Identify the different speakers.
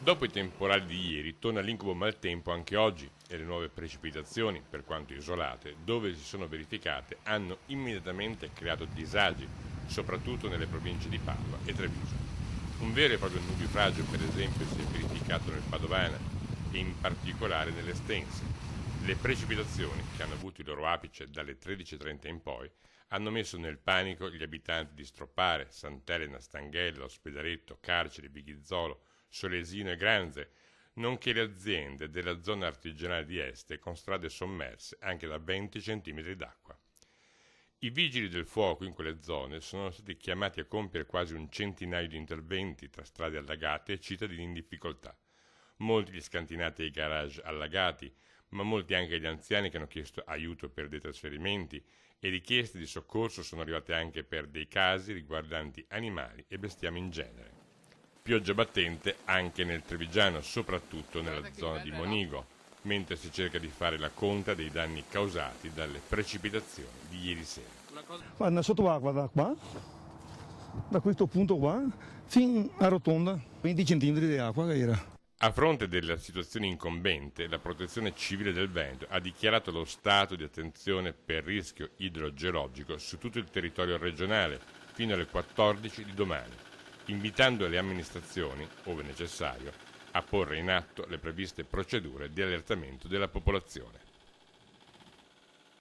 Speaker 1: Dopo i temporali di ieri torna l'incubo maltempo anche oggi e le nuove precipitazioni, per quanto isolate, dove si sono verificate, hanno immediatamente creato disagi, soprattutto nelle province di Padova e Treviso. Un vero e proprio nubifragio, per esempio, si è verificato nel Padovana e in particolare nelle Stensi. Le precipitazioni, che hanno avuto il loro apice dalle 13:30 in poi, hanno messo nel panico gli abitanti di Stroppare, Sant'Elena, Stanghella, Ospedaretto, Carceri, Vighizzolo, Solesino e Granze, nonché le aziende della zona artigianale di Este con strade sommerse anche da 20 cm d'acqua. I vigili del fuoco in quelle zone sono stati chiamati a compiere quasi un centinaio di interventi tra strade allagate e cittadini in difficoltà. Molti gli scantinati ai garage allagati, ma molti anche gli anziani che hanno chiesto aiuto per dei trasferimenti e richieste di soccorso sono arrivate anche per dei casi riguardanti animali e bestiame in genere. Pioggia battente anche nel Trevigiano, soprattutto nella zona di Monigo, mentre si cerca di fare la conta dei danni causati dalle precipitazioni di ieri sera.
Speaker 2: Guarda, sotto acqua da questo punto qua, fino a Rotonda, 20 centimetri di acqua che era.
Speaker 1: A fronte della situazione incombente, la Protezione Civile del Veneto ha dichiarato lo stato di attenzione per rischio idrogeologico su tutto il territorio regionale fino alle 14 di domani, invitando le amministrazioni, ove necessario, a porre in atto le previste procedure di allertamento della popolazione.